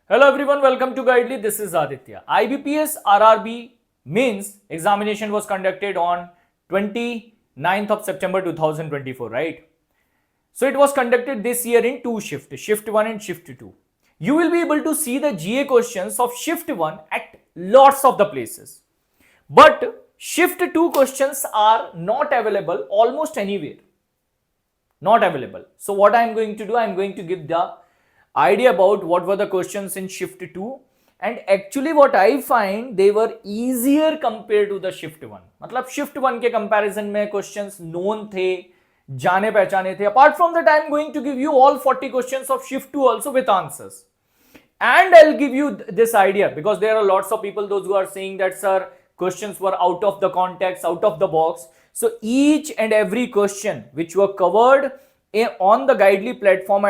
Hello everyone, welcome to Guidely. This is Aditya. IBPS RRB means examination was conducted on 29th of September 2024, right? So it was conducted this year in two shifts, shift 1 and shift 2. You will be able to see the GA questions of shift 1 at lots of the places. But shift 2 questions are not available almost anywhere. Not available. So what I am going to do, I am going to give the idea about what were the questions in shift 2, and actually what I find they were easier compared to the shift 1. मतलब shift 1 के comparison में questions known थे, जाने पहचाने थे. Apart from that, I am going to give you all 40 questions of shift 2 also with answers. And I'll give you this idea because there are lots of people, those who are saying that sir, questions were out of the context, out of the box. So each and every question which were covered on the Guidely platform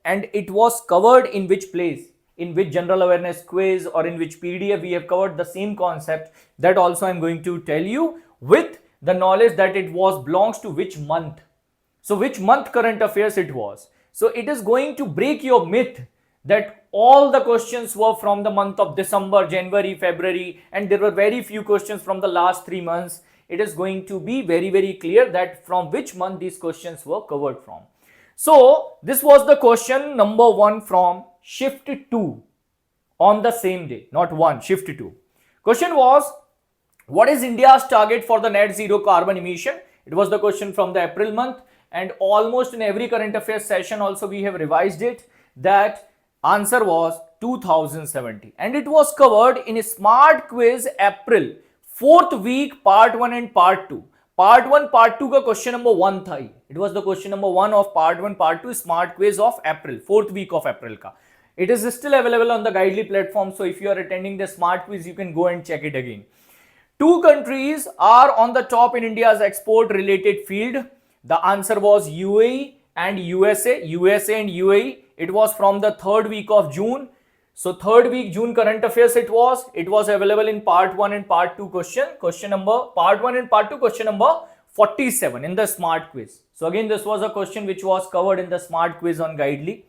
and it was covered in which place, in which general awareness quiz or in which PDF we have covered the same concept, that also I'm going to tell you with the knowledge that it was belongs to which month. So which month current affairs it was. So it is going to break your myth that all the questions were from the month of December, January, February, and there were very few questions from the last 3 months. It is going to be very, very clear that from which month these questions were covered from. So this was the question number 1 from shift 2 on the same day, not 1, shift 2. Question was, what is India's target for the net zero carbon emission? It was the question from the April month, and almost in every current affairs session also we have revised it. That answer was 2070, and it was covered in a smart quiz April 4th week part 1 and part 2. Part 1 part 2 का question number 1 था. It was the question number 1 of part 1 part 2 smart quiz of April, 4th week of April का. It is still available on the Guidely platform, so if you are attending the smart quiz you can go and check it again. 2 countries are on the top in India's export related field. The answer was UAE and USA. USA and UAE. It was from the 3rd week of June. So 3rd week June current affairs it was available in part 1 and part 2 question number part 1 and part 2 question number 47 in the smart quiz. So again this was a question which was covered in the smart quiz on Guidely.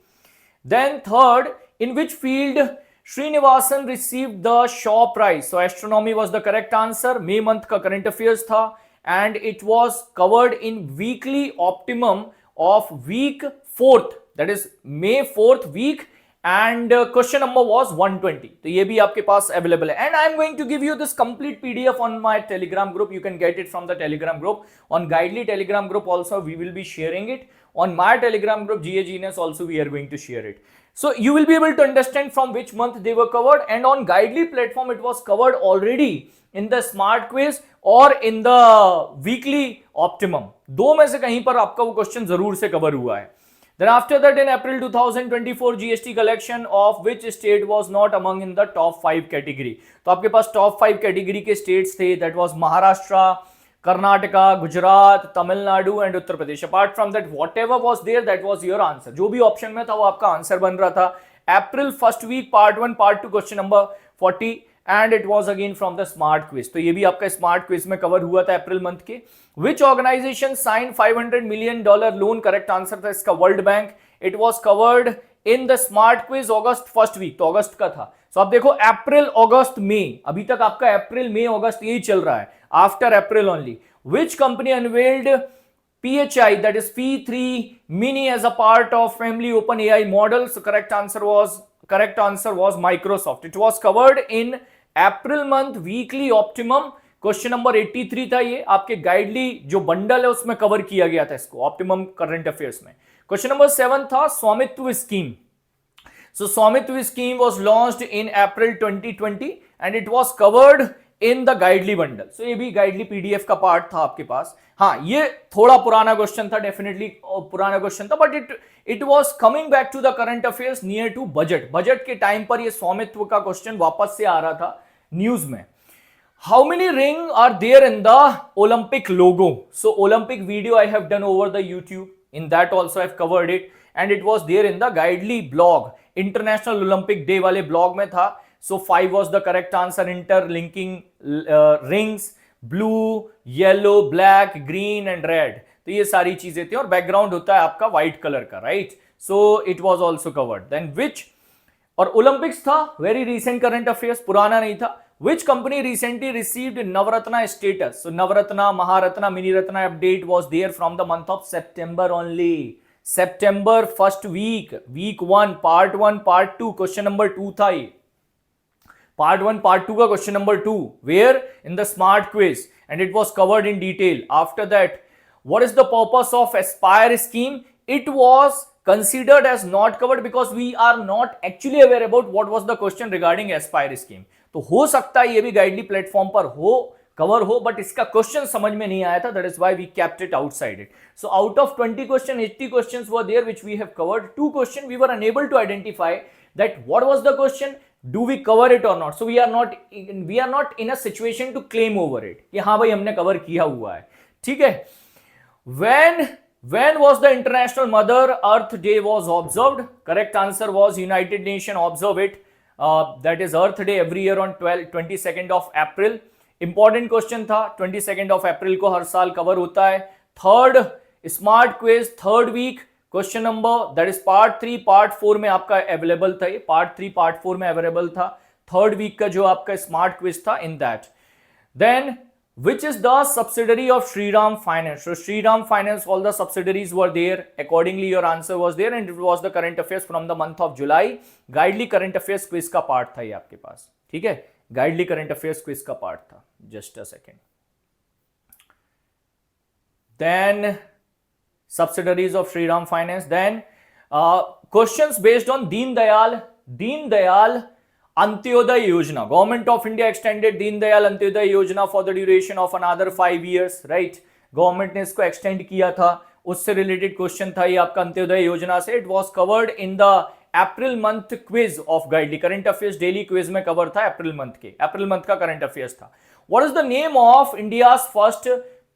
Then third, in which field Srinivasan received the Shaw Prize? So astronomy was the correct answer. May month का current affairs था, and it was covered in weekly optimum of week 4th, that is May 4th week, and question number was 120. तो ये भी आपके पास available है. And I am going to give you this complete PDF on my Telegram group. You can get it from the Telegram group. On Guidely Telegram group also we will be sharing it. On my Telegram group GA Genius also we are going to share it. So you will be able to understand from which month they were covered, and on Guidely platform it was covered already in the smart quiz or in the weekly optimum. दो में से कहीं पर आपका वो question जरूर से cover हुआ है. Then after that, in April 2024, GST collection of which state was not among in the top 5 category? तो आपके पास top 5 category के states थे, that was Maharashtra, Karnataka, Gujarat, Tamil Nadu and Uttar Pradesh. Apart from that, whatever was there, that was your answer. जो भी option में था वो आपका answer बन रहा था. April first week part 1 part 2 question number 40, and it was again from the smart quiz. तो ये भी आपका smart quiz में cover हुआ था April month के. Which organization signed $500 million loan? Correct answer था इसका World Bank. It was covered in the smart quiz August first week. तो अगस्त का था. So आप देखो April, August, May. अभी तक आपका April, May, August यही चल रहा है. After April only. Which company unveiled PHI, that is P3 Mini, as a part of Family Open AI model? So correct answer was Microsoft. It was covered in April month weekly optimum. Question number 83 था. ये आपके गाइडली जो bundle है उसमें cover किया गया था इसको ऑप्टिमम करंट अफेयर्स में. क्वेश्चन नंबर 7 था Swamitva scheme. So Swamitva scheme was launched in April 2020 and it was covered in the Guidely bundle. So ये भी गाइडली पीडीएफ का पार्ट था आपके पास. हाँ, ये थोड़ा पुराना क्वेश्चन था, डेफिनेटली पुराना क्वेश्चन था, but it was coming back to the current affairs near to budget के टाइम पर ये स्वामित्व का क्वेश्चन वापस से आ रहा था न्यूज में. How many rings are there in the Olympic logo? So Olympic video I have done over the YouTube. In that also I have covered it, and it was there in the Guidely blog. International Olympic Day वाले blog में था. So 5 was the correct answer. Interlinking rings, blue, yellow, black, green and red. तो ये सारी चीजें थी और background होता है आपका व्हाइट कलर का, right? So it was also covered. Then which और ओलंपिक्स था, वेरी रिसेंट करंट अफेयर्स, पुराना नहीं था. Which company recently received Navratna status? So Navratna, Maharatna, Mini Ratna update was there from the month of September only. September first week, week 1, part 1, part 2, question number 2 था ये. Part 1, part 2 का question number 2, where in the smart quiz, and it was covered in detail. After that, what is the purpose of Aspire scheme? It was considered as not covered because we are not actually aware about what was the question regarding Aspire scheme. तो हो सकता है ये भी गाइडली platform पर हो, cover हो, but इसका क्वेश्चन समझ में नहीं आया था. That is why we kept it outside it. So out of 20 question, 80 questions were there which we have covered. 2 question we were enable to identify that what was the question, do we cover it और not. So we are not in a situation to claim over it कि हाँ भाई हमने cover किया हुआ है. ठीक है. When was the International Mother Earth Day was observed? Correct answer was United Nations observe it. That is Earth Day every year on 22nd of April. Important question था. 22nd of April को हर साल cover होता है. Third smart quiz, third week, question number that is part 3, part 4 में आपका available था. ये part 3, part 4 में अवेलेबल था. थर्ड वीक का जो आपका स्मार्ट क्विज था in that. Then which is the subsidiary of Shriram Finance? So Shriram Finance, all the subsidiaries were there. Accordingly, your answer was there, and it was the current affairs from the month of July. Guidely current affairs quiz का part था ये आपके पास. ठीक है, गाइडली current affairs quiz का part था. Just a second. Then subsidiaries of Shriram Finance. Then questions based on Deen Dayal Antyodaya Yojana. Government of India extended Deen Dayal Antyodaya Yojana for the duration of another 5 years, right? Government ने इसको extend किया था. उससे related question था ये आपका अंत्योदय योजना से. It was covered in the April month quiz of Guidely Current Affairs daily quiz में cover था April month का current affairs था. What is the name of India's first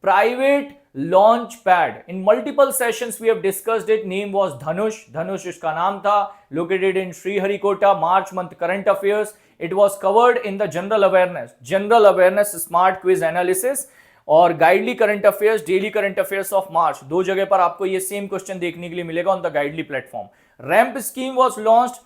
private launch pad? In multiple sessions we have discussed it. Name was Dhanush इसका नाम था. Located in Sriharikota. March month current affairs. It was covered in the general awareness smart quiz analysis और गाइडली current affairs daily current affairs of March. दो जगह पर आपको ये same question देखने के लिए मिलेगा on the Guidely platform. Ramp scheme was launched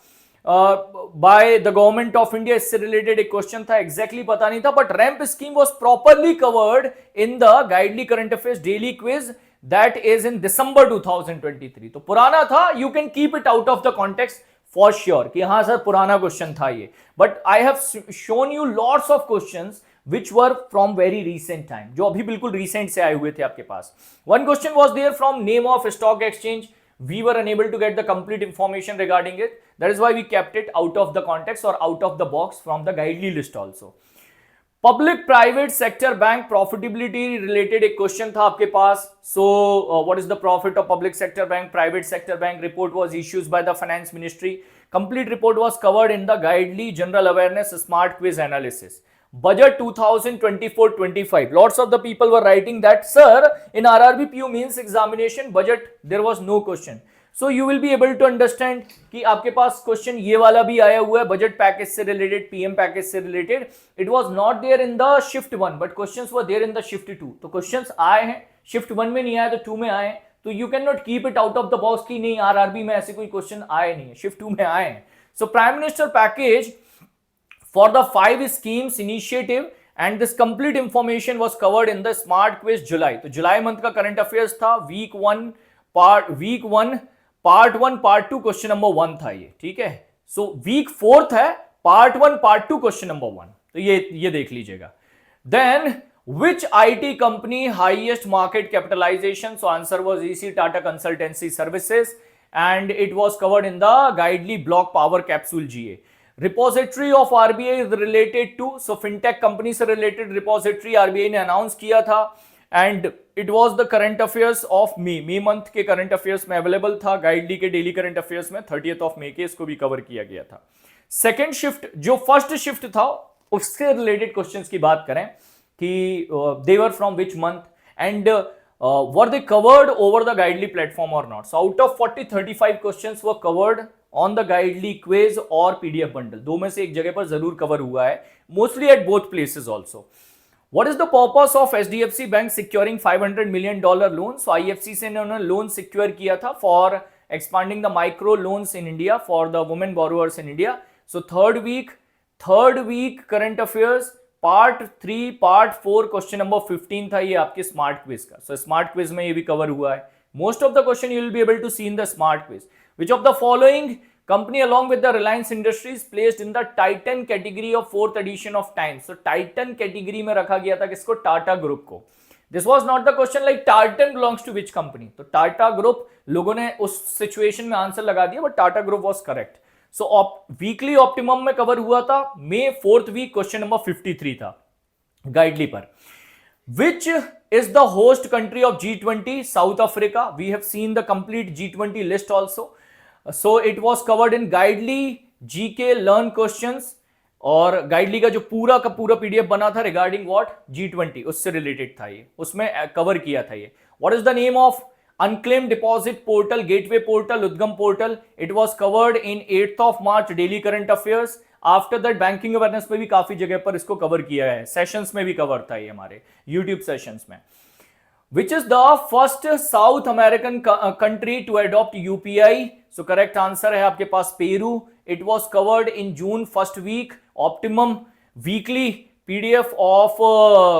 by the government of India. इससे रिलेटेड एक क्वेश्चन था, एग्जैक्टली पता नहीं था, but ramp scheme was properly covered in the Guidely current affairs daily quiz that is in December 2023. तो पुराना था, you can keep it out of the context for sure कि हाँ सर पुराना क्वेश्चन था ये, but I have shown you lots of questions which were from very recent time, जो अभी बिल्कुल recent से आए हुए थे आपके पास. One question was there from name of stock exchange. We were unable to get the complete information regarding it. That is why we kept it out of the context or out of the box from the guidely list also. Public private sector bank profitability related एक question था आपके पास. So what is the profit of public sector bank, private sector bank? Report was issued by the finance ministry. Complete report was covered in the guidely general awareness smart quiz analysis. Budget 2024-25. Lots of the people were writing that, sir, in RRB PU means examination budget there was no question. So you will be able to understand कि आपके पास question ये वाला भी आया हुआ है budget package से related, PM package से related. It was not there in the shift 1 but questions were there in the shift 2. तो क्वेश्चंस आए हैं, शिफ्ट 1 में नहीं आए तो 2 में आए. तो you can not keep it out of the box कि नहीं आरआरबी में ऐसे कोई क्वेश्चन आए नहीं है, शिफ्ट 2 में आए हैं. So prime minister package for the 5 schemes initiative and this complete information was covered in the smart quiz July. तो जुलाई मंथ का करंट अफेयर्स था. Week 1 part 1 part 2 question number 1 था ये. ठीक है. सो वीक 4 है, पार्ट 1 पार्ट 2 क्वेश्चन नंबर 1. तो ये देख लीजिएगा. Then which IT company highest market capitalization? So answer was EC Tata Consultancy Services and it was covered in the Guidely Block Power Capsule GA. Repository of RBI is related to, so fintech company से related repository RBI ने announce किया था and it was the current affairs of May month के current affairs में available था. Guidely के daily current affairs में 30th of May के इसको भी कवर किया गया था. सेकेंड शिफ्ट जो फर्स्ट शिफ्ट था उससे रिलेटेड क्वेश्चंस की बात करें कि they were from which month and were they covered over the Guidely platform or not? So out of 35 questions were covered on the Guidely quiz or PDF bundle. दो में से एक जगह पर जरूर कवर हुआ है, mostly at both places also. What is the purpose of HDFC Bank securing $500 million loan? So IFC से उन्होंने लोन सिक्योर किया था for expanding the micro loans in India for the women borrowers in India. So third week current affairs part 3 part 4 question number 15 था ये आपके smart quiz का. So smart quiz में ये भी कवर हुआ है. Most of the question you will be able to see in the smart quiz. Which of the following company along with the Reliance Industries placed in the Titan category of 4th edition of Times. So Titan category में रखा गया था किसको? Tata group को. This was not the question like Titan belongs to which company. तो Tata group लोगों ने उस सिचुएशन में आंसर लगा दिया, but Tata group was correct. So weekly optimum में कवर हुआ था मे 4th वीक, क्वेश्चन नंबर 53 था गाइडली पर. Which is the host country of G20? South Africa. We have seen the complete G20 list also. So it was covered in Guidely GK Learn Questions, और गाइडली का जो पूरा का पूरा पीडीएफ बना था रिगार्डिंग व्हाट G20 उससे रिलेटेड था, ये उसमें कवर किया था ये. What is the name of unclaim deposit portal, gateway portal, UDGAM portal? It was covered in 8th of March daily current affairs. After that banking awareness में भी काफी जगह पर इसको कवर किया है, सेशंस में भी कवर था ये हमारे यूट्यूब सेशंस में. Which is the first South American country to adopt UPI? So correct answer है आपके पास Peru. It was covered in June first week. Optimum weekly PDF of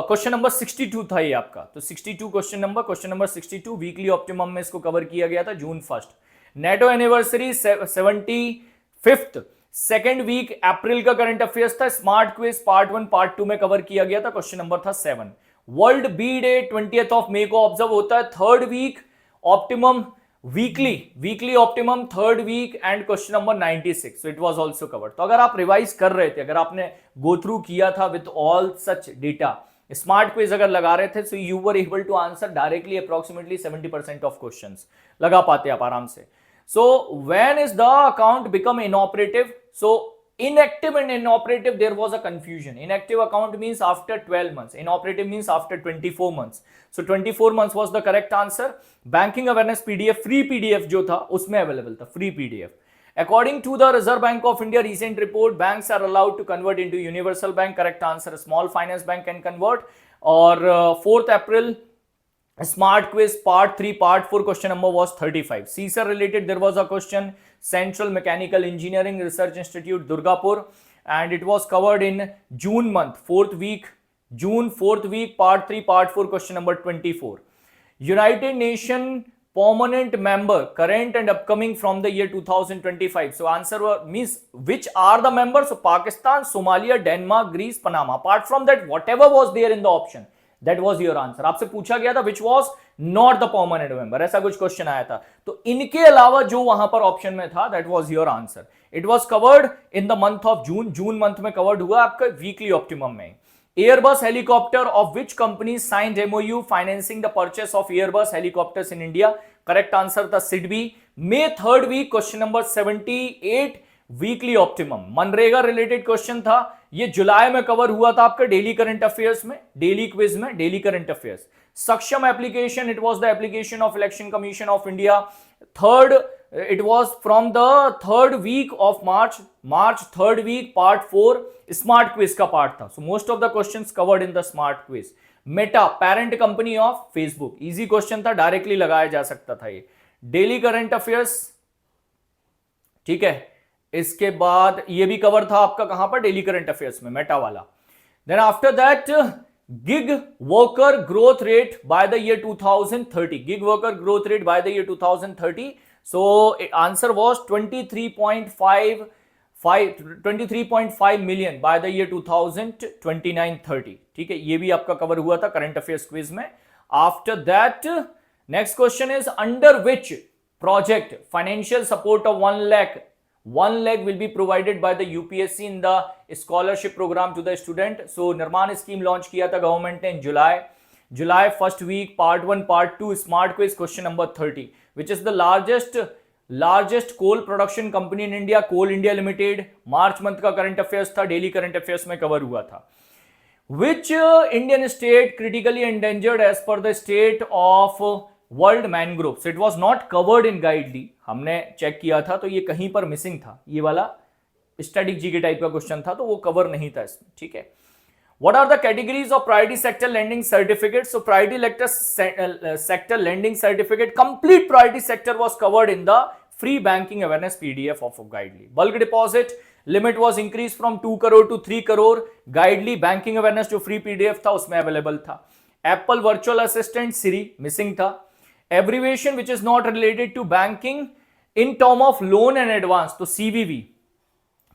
question number 62 था ये आपका. तो 62 क्वेश्चन नंबर 62 वीकली ऑप्टिमम में इसको cover किया गया था June 1st. NATO anniversary 75th second week April का करंट अफेयर्स था. स्मार्ट क्विज पार्ट 1 पार्ट 2 में कवर किया गया था, क्वेश्चन नंबर था 7. World bee day 20th of May को ऑब्जर्व होता है. Third week optimum weekly optimum third week and question number 96. So it was also covered. तो अगर आप रिवाइज कर रहे थे, अगर आपने गो थ्रू किया था with all such data, smart quiz अगर लगा रहे थे, so you were able to answer directly approximately 70% of questions लगा पाते आप आराम से. So when is the account become inoperative? So inactive and inoperative, there was a confusion. Inactive account means after 12 months, inoperative means after 24 months. So 24 months was the correct answer. Banking awareness PDF, free PDF जो था उसमें available था, free PDF. According to the Reserve Bank of India recent report, banks are allowed to convert into universal bank. Correct answer, small finance bank can convert. और 4th April smart quiz part 3 part 4 question number was 35. CSIR related there was a question, central mechanical engineering research institute Durgapur, and it was covered in June month 4th week part 3 part 4 question number 24. United nation permanent member current and upcoming from the year 2025. So answer means which are the members? So Pakistan, Somalia, Denmark, Greece, Panama. Apart from that, whatever was there in the option, that was your answer. आपसे पूछा गया था which was not the permanent member, ऐसा कुछ question आया था. तो इनके अलावा जो वहां पर ऑप्शन में था, that was your answer. It was covered in the month of June. June month में कवर्ड हुआ आपका वीकली ऑप्टिमम में. Airbus helicopter of which company signed MOU financing the purchase of Airbus helicopters in India? Correct answer था SIDBI. May 3rd week question number 78 weekly optimum. MNREGA related question था, ये जुलाई में cover हुआ था आपका डेली करंट अफेयर्स में, daily quiz में, daily current affairs. Saksham application, it was the application of Election Commission of India. Third, it was from the 3rd week of March 3rd week part 4 smart quiz का part था. So most of the questions covered in the smart quiz. Meta parent company of Facebook, easy question था, directly लगाया जा सकता था ये. Daily current affairs, ठीक है. इसके बाद ये भी कवर था आपका कहां पर? डेली करंट अफेयर्स में, मेटा वाला. Then after that gig worker growth rate by the year 2030. Gig worker growth rate by the year 2030. So answer was 23.5 million by the year 2029-30. ठीक है, ये भी आपका कवर हुआ था करंट अफेयर्स क्विज में. After that next question is under which project financial support of 1 lakh will be provided by the UPSC in the scholarship program to the student. So Nirman scheme launch किया था government ने in July first week part 1 part 2 smart quiz question number 30. Which is the largest coal production company in India? Coal India limited. March month का current affairs था, daily current affairs में cover हुआ था. Which Indian state critically endangered as per the state of world mangrove? So it was not covered in Guidely, हमने check किया था तो ये कहीं पर मिसिंग था. ये वाला स्टैटिक जीके टाइप का क्वेश्चन था तो वो कवर नहीं था इसमें. ठीक है. What are the categories of priority sector lending certificate? So priority sector lending certificate, complete priority sector was covered in the free banking awareness PDF of Guidely. Bulk deposit limit was increased from 2 crore to 3 crore. Guidely banking awareness जो free PDF था उसमें available था. Apple virtual assistant Siri missing था. Abbreviation which is not related to banking in term of loan and advance, तो CVV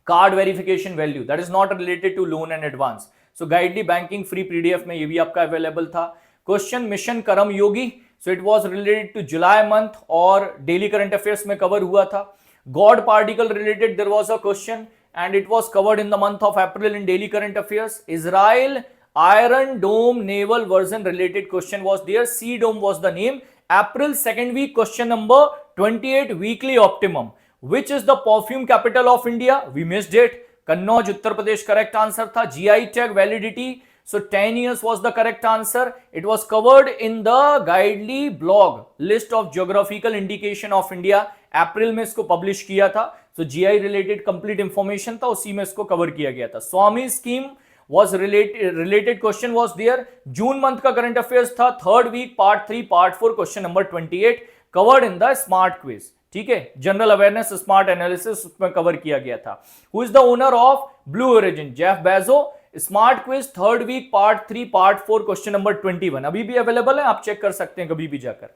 card verification value, that is not related to loan and advance. So Guidely banking free PDF में ये भी आपका available था. Question mission करम योगी, so it was related to July month और daily current affairs में cover हुआ था. God particle related there was a question and it was covered in the month of April in daily current affairs. Israel Iron Dome naval version related question was there. Sea Dome was the name. April second week question number 28 weekly optimum. Which is the perfume capital of India? We missed it. Kannauj, Uttar Pradesh, correct answer tha. GI tag validity, so 10 years was the correct answer. It was covered in the Guidely blog, list of geographical indication of India. April में इसको publish किया था. So GI related complete information था, उसी में इसको cover किया गया था. Swami scheme was related question was there. June month का current affairs था. Third week part 3 part 4 question number 28 covered in the smart quiz. ठीक है, जनरल अवेयरनेस स्मार्ट एनालिसिस उसमें कवर किया गया था. Who is the owner of blue origin? Jeff Bezos. Smart quiz third week part 3 part 4 question number 21 अभी भी available है, आप चेक कर सकते हैं कभी भी जाकर.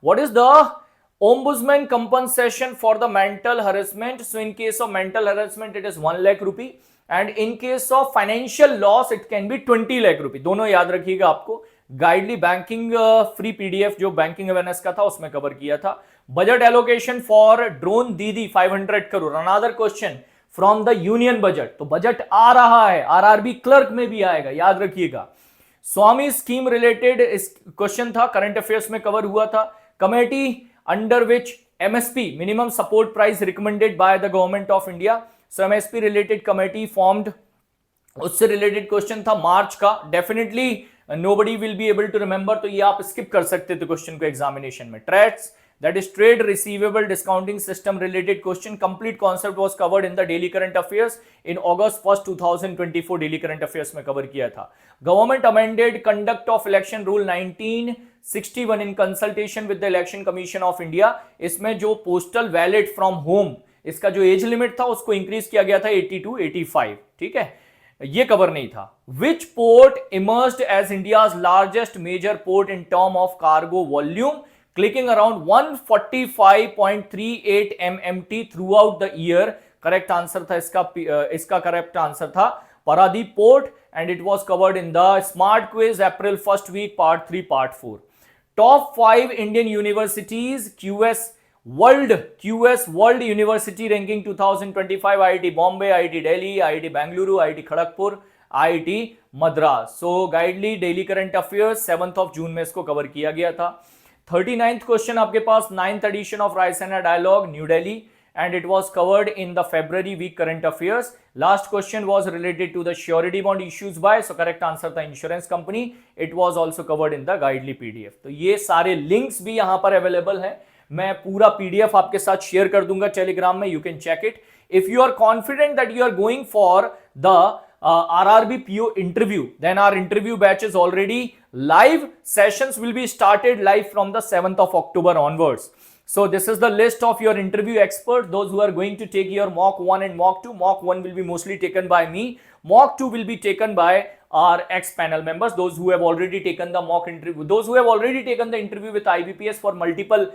What is the ombudsman compensation for the mental harassment? So in case of mental harassment it is 1 lakh rupee and in case of financial loss it can be 20 lakh rupee. दोनों याद रखिएगा आपको. गाइडली बैंकिंग फ्री पीडीएफ जो banking awareness का था उसमें cover किया था. Budget allocation for drone Didi 500 crore. Another question from the union budget. तो बजट आ रहा है, आरआरबी क्लर्क में भी आएगा, याद रखिएगा. स्वामी स्कीम रिलेटेड क्वेश्चन था, करंट अफेयर्स में कवर हुआ था. Committee under which MSP minimum support price recommended by the government of India. So MSP related committee formed, उससे रिलेटेड क्वेश्चन था मार्च का. Definitely nobody will be able to remember, तो ये आप skip कर सकते थे क्वेश्चन को एग्जामिनेशन में. Trades, that is trade receivable discounting system related question, complete concept was covered in the daily current affairs in August 1st 2024 daily current affairs में cover किया था. Government amended conduct of election rule 1961 in consultation with the election commission of India. इसमें जो postal ballot from home इसका जो age limit था उसको increase किया गया था 80 to 85. ठीक है, ये कवर नहीं था. Which port emerged as India's largest major port in term of cargo volume, clicking around 145.38 MMT throughout the year? Correct answer था इसका करेक्ट आंसर था Paradip port and it was covered in the smart quiz April first week part 3 part 4. Top 5 Indian universities QS world university ranking 2025. IIT Bombay, IIT Delhi, IIT Bengaluru, IIT Kharagpur, IIT Madras. So Guidely daily current affairs 7th of June में इसको cover किया गया था. 39th question आपके पास 9th edition of Raisina dialogue New Delhi and it was covered in the February week current affairs. Last question was related to the surety bond issues by, so correct answer था insurance company. It was also covered in the Guidely PDF. तो ये सारे links भी यहाँ पर available है. मैं पूरा PDF आपके साथ शेयर कर दूंगा टेलीग्राम में, you can check it. If you are confident that you are going for the RRB PO interview, then our interview batch is already live. Sessions will be started live from the 7th of October onwards. So this is the list of your interview experts, those who are going to take your mock 1 and mock 2. Mock 1 will be mostly taken by me. Mock 2 will be taken by our ex-panel members, those who have already taken the mock interview, those who have already taken the interview with IBPS for multiple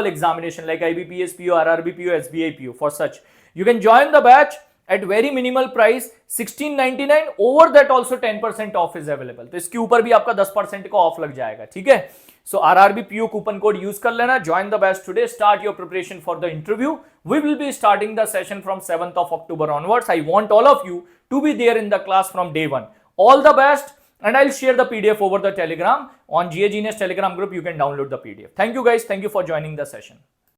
examination like IBPS PO, RRB PO, SBI PO. For such, you can join the batch at very minimal price 1699. over that also 10% off is available. तो इसके ऊपर भी आपका 10% का of लग जाएगा. ठीक है, सो RRB PO coupon code use कर लेना. Join the batch today, start your preparation for the interview. We will be starting the session from 7th of October onwards. I want all of you to be there in the class from day 1. All the best, and I'll share the PDF over the Telegram on GA Genius Telegram group. You can download the PDF. Thank you guys. Thank you for joining the session.